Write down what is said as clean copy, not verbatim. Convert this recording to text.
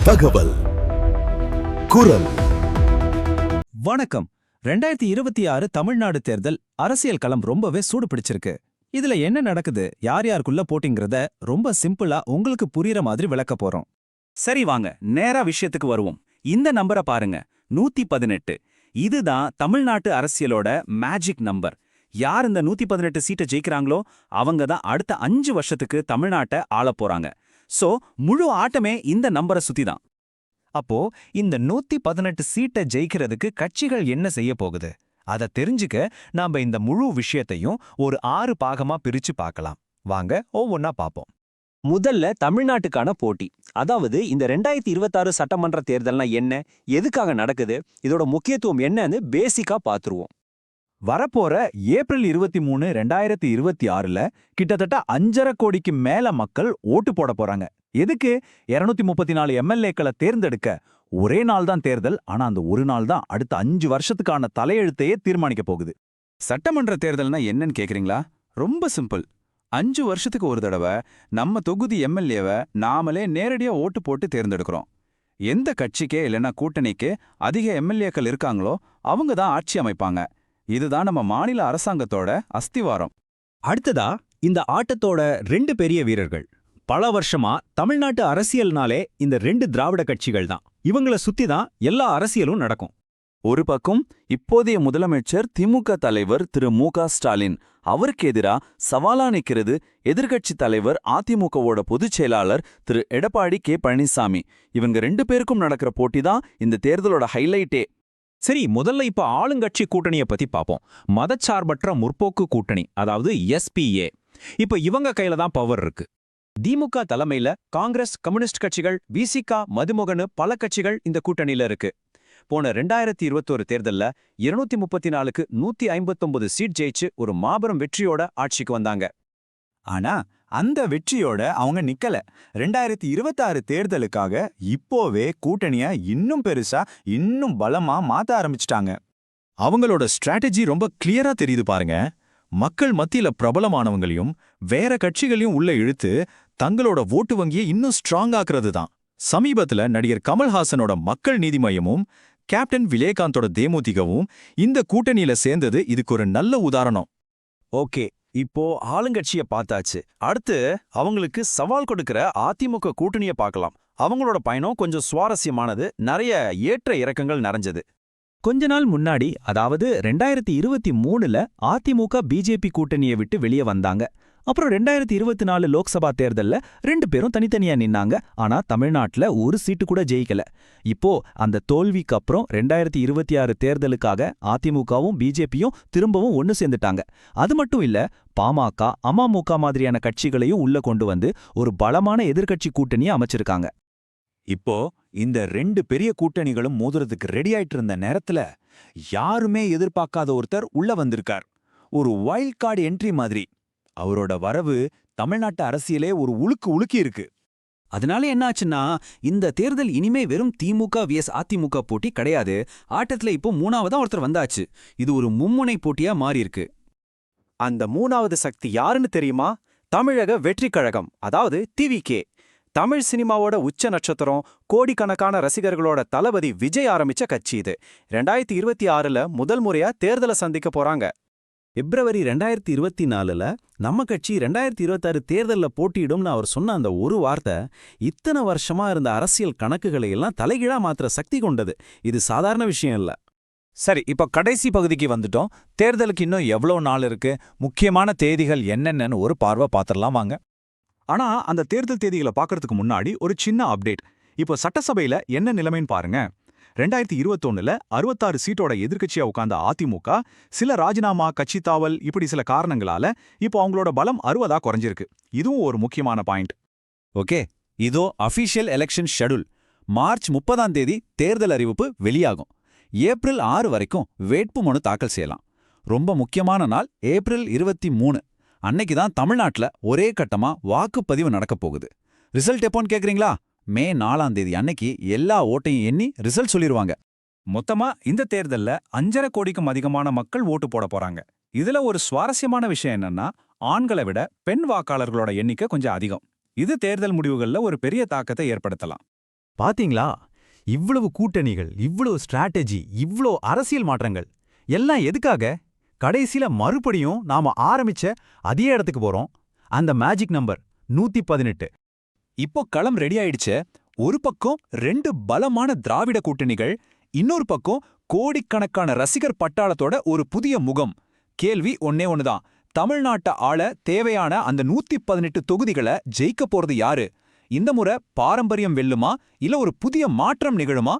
தகவல் குரல். வணக்கம். 2026 தமிழ்நாடு தேர்தல் அரசியல் களம் ரொம்பவே சூடு பிடிச்சிருக்கு. இதுல என்ன நடக்குது, யார் யாருக்குள்ள போட்டிங்கிறத ரொம்ப சிம்பிளா உங்களுக்கு புரியுற மாதிரி விளக்க போறோம். சரி, வாங்க நேரா விஷயத்துக்கு வருவோம். இந்த நம்பரை பாருங்க, 118. இதுதான் தமிழ்நாட்டு அரசியலோட மேஜிக் நம்பர். யார் இந்த 118 சீட்டை ஜெயிக்கிறாங்களோ அவங்க தான் அடுத்த 5 வருஷத்துக்கு தமிழ்நாட்டை ஆளப் போறாங்க. சோ முழு ஆட்டமே இந்த நம்பரை சுத்தி தான். அப்போ இந்த 118 சீட்டை ஜெயிக்கிறதுக்கு கட்சிகள் என்ன செய்ய போகுது, அதை தெரிஞ்சுக்க நாம இந்த முழு விஷயத்தையும் ஒரு 6 பாகமா பிரிச்சு பார்க்கலாம். வாங்க ஒவ்வொன்னா பார்ப்போம். முதல்ல தமிழ்நாட்டுக்கான போட்டி, அதாவது இந்த 2026 சட்டமன்ற தேர்தல்னா என்ன, எதுக்காக நடக்குது, இதோட முக்கியத்துவம் என்னன்னு பேசிக்கா பாத்துருவோம். வரப்போற ஏப்ரல் 23, 2026ல கிட்டத்தட்ட 5.5 கோடிக்கு மேல மக்கள் ஓட்டு போட போறாங்க. எதுக்கு? 234 எம்எல்ஏக்களை தேர்ந்தெடுக்க. ஒரே நாள் தான் தேர்தல், ஆனா அந்த ஒரு நாள் தான் அடுத்த 5 வருஷத்துக்கான தலையெழுத்தையே தீர்மானிக்க போகுது. சட்டமன்ற தேர்தல்னா என்னன்னு கேக்குறீங்களா? ரொம்ப சிம்பிள். 5 வருஷத்துக்கு ஒரு தடவை நம்ம தொகுதி எம்எல்ஏவை நாமளே நேரடியா ஓட்டு போட்டு தேர்ந்தெடுக்கிறோம். எந்த கட்சிக்கே இல்லைன்னா கூட்டணிக்கு அதிக எம்எல்ஏக்கள் இருக்காங்களோ அவங்க தான் ஆட்சி அமைப்பாங்க. இதுதான் நம்ம மாநில அரசாங்கத்தோட அஸ்திவாரம். அடுத்ததா இந்த ஆட்டத்தோட 2 பெரிய வீரர்கள். பல வருஷமா தமிழ்நாட்டு அரசியல்னாலே இந்த 2 திராவிட கட்சிகள் தான். இவங்கள சுத்தி தான் எல்லா அரசியலும் நடக்கும். ஒரு பக்கம் இப்போதைய முதலமைச்சர் திமுக தலைவர் திரு மு.க. ஸ்டாலின். அவருக்கு எதிரா சவாலா நிக்கிறது எதிர்க்கட்சி தலைவர் அதிமுகவோட பொதுச் செயலாளர் திரு எடப்பாடி கே. பழனிசாமி. இவங்க 2 பேருக்கும் நடக்கிற போட்டி தான் இந்த தேர்தலோட ஹைலைட்டே. சரி, முதல்ல இப்ப ஆளுங்கட்சி கூட்டணியை பத்தி பாப்போம். மதச்சார்பற்ற முற்போக்கு கூட்டணி, அதாவது எஸ்பிஏ. இப்ப இவங்க கையில தான் பவர் இருக்கு. திமுக தலைமையில காங்கிரஸ், கம்யூனிஸ்ட் கட்சிகள், விசிக, மதுமகனு பல கட்சிகள் இந்த கூட்டணியில இருக்கு. போன 2021 தேர்தல்ல 234க்கு 159 சீட் ஜெயிச்சு ஒரு மாபெரும் வெற்றியோட ஆட்சிக்கு வந்தாங்க. ஆனா அந்த வெற்றியோட அவங்க நிக்கல. 2026 தேர்தலுக்காக இப்போவே கூட்டணிய இன்னும் பெருசா, இன்னும் பலமா மாத்த ஆரம்பிச்சிட்டாங்க. அவங்களோட ஸ்ட்ராட்டஜி ரொம்ப கிளியரா தெரியுது பாருங்க. மக்கள் மத்தியில பிரபலமானவங்களையும் வேற கட்சிகளையும் உள்ள இழுத்து தங்களோட ஓட்டு வங்கியை இன்னும் ஸ்ட்ராங் ஆக்குறது தான். சமீபத்துல நடிகர் கமல்ஹாசனோட மக்கள் நீதி மய்யமும் கேப்டன் விஜயகாந்தோட தேமுதிகவும் இந்த கூட்டணியில சேர்ந்தது இதுக்கு ஒரு நல்ல உதாரணம். ஓகே, இப்போ ஆளுங்கட்சிய பார்த்தாச்சு. அடுத்து அவங்களுக்கு சவால் கொடுக்கிற அதிமுக கூட்டணிய பார்க்கலாம். அவங்களோட பயணம் கொஞ்சம் சுவாரஸ்யமானது, நிறைய ஏற்ற இறக்கங்கள் நிறைஞ்சது. கொஞ்ச நாள் முன்னாடி, அதாவது 2023ல அதிமுக பிஜேபி கூட்டணியை விட்டு வெளியே வந்தாங்க. அப்புறம் 2024 லோக்சபா தேர்தல்ல 2 பேரும் தனித்தனியா நின்னாங்க. ஆனா தமிழ்நாட்டுல ஒரு சீட்டு கூட ஜெயிக்கல. இப்போ அந்த தோல்விக்கு அப்புறம் 2026 தேர்தலுக்காக அதிமுகவும் பிஜேபியும் திரும்பவும் ஒன்னு சேர்ந்துட்டாங்க. அது மட்டும் இல்ல, பாமக, அமமுக மாதிரியான கட்சிகளையும் உள்ள கொண்டு வந்து ஒரு பலமான எதிர்க்கட்சி கூட்டணியை அமைச்சிருக்காங்க. இப்போ இந்த 2 பெரிய கூட்டணிகளும் மோதுறதுக்கு ரெடி ஆயிட்டு இருந்த நேரத்துல யாருமே எதிர்பார்க்காத ஒருத்தர் உள்ள வந்திருக்கார். ஒரு வைல்ட் கார்டு என்ட்ரி மாதிரி. அவரோட வரவு தமிழ்நாட்டு அரசியலே ஒரு உலுக்கி இருக்கு. அதனால என்னாச்சுன்னா, இந்த தேர்தல் இனிமே வெறும் திமுக vs அதிமுக போட்டி கிடையாது. ஆட்டத்துல இப்போ 3ஆவதா ஒருத்தர் வந்தாச்சு. இது ஒரு மும்முனை போட்டியா மாறி இருக்கு. அந்த 3வது சக்தி யாருன்னு தெரியுமா? தமிழக வெற்றிக் கழகம், அதாவது டிவிகே. தமிழ் சினிமாவோட உச்ச நட்சத்திரம், கோடிக்கணக்கான ரசிகர்களோட தளபதி விஜய் ஆரம்பிச்ச கட்சி இது. 2026ல முதல் முறையா தேர்தலை சந்திக்க போறாங்க. பிப்ரவரி 2024ல நம்ம கட்சி 2026 தேர்தல்ல போட்டியிடும்னு அவர் சொன்ன அந்த ஒரு வார்த்தை இத்தனை வருஷமா இருந்த அரசியல் கணக்குகளை எல்லாம் தலைகீழா மாத்திர சக்தி கொண்டது. இது சாதாரண விஷயம் இல்ல. சரி, இப்ப கடைசி பகுதிக்கு வந்துட்டோம். தேர்தலுக்கு இன்னும் எவ்வளவு நாள் இருக்கு, முக்கியமான தேதிகள் என்னென்னு ஒரு பார்வை பாத்திரலாம் வாங்க. ஆனா அந்த தேர்தல் தேதிகளை பார்க்கறதுக்கு முன்னாடி ஒரு சின்ன அப்டேட். இப்போ சட்டசபையில என்ன நிலைமைன்னு பாருங்க. 2021ல 66 சீட்டோட எதிர்க்கட்சியா உட்கார்ந்த அதிமுக சில ராஜினாமா, கட்சி தாவல், இப்படி சில காரணங்களால இப்போ அவங்களோட பலம் 60ஆ குறைஞ்சிருக்கு. இதுவும் ஒரு முக்கியமான பாயிண்ட். ஓகே, இதோ அஃபீஷியல் எலெக்ஷன் ஷெட்யூல். மார்ச் 30ஆம் தேதி தேர்தல் அறிவிப்பு வெளியாகும். ஏப்ரல் 6 வரைக்கும் வேட்புமனு தாக்கல் செய்யலாம். ரொம்ப முக்கியமான நாள் ஏப்ரல் 23. அன்னைக்கு தான் தமிழ்நாட்டுல ஒரே கட்டமா வாக்குப்பதிவு நடக்க போகுது. ரிசல்ட் எப்போன்னு கேக்குறீங்களா? மே 4ஆம் தேதி அன்னைக்கு எல்லா ஓட்டையும் எண்ணி ரிசல்ட் சொல்லிருவாங்க. மொத்தமா இந்த தேர்தல்ல 5.5 கோடிக்கும் அதிகமான மக்கள் ஓட்டு போட போறாங்க. இதுல ஒரு சுவாரஸ்யமான விஷயம் என்னன்னா, ஆண்களை விட பெண் வாக்காளர்களோட எண்ணிக்கை கொஞ்சம் அதிகம். இது தேர்தல் முடிவுகள்ல ஒரு பெரிய தாக்கத்தை ஏற்படுத்தலாம். பாத்தீங்களா? இவ்வளவு கூட்டணிகள், இவ்வளவு ஸ்ட்ராட்டஜி, இவ்ளோ அரசியல் மாற்றங்கள் எல்லாம் எதுக்காக? கடைசில மறுபடியும் நாம ஆரம்பிச்ச அதே இடத்துக்கு போறோம். அந்த மேஜிக் நம்பர் 118. இப்போ களம் ரெடி ஆயிடுச்சே. ஒரு பக்கம் 2 பலமான திராவிட கூட்டணிகள், இன்னொரு பக்கம் கோடிக்கணக்கான ரசிகர் பட்டாளத்தோட ஒரு புதிய முகம். கேள்வி ஒன்னே ஒண்ணுதான். தமிழ்நாட்ட ஆள தேவையான அந்த 118 தொகுதிகளை ஜெயிக்க போறது யாரு? இந்த முறை பாரம்பரியம் வெல்லுமா இல்ல ஒரு புதிய மாற்றம் நிகழுமா?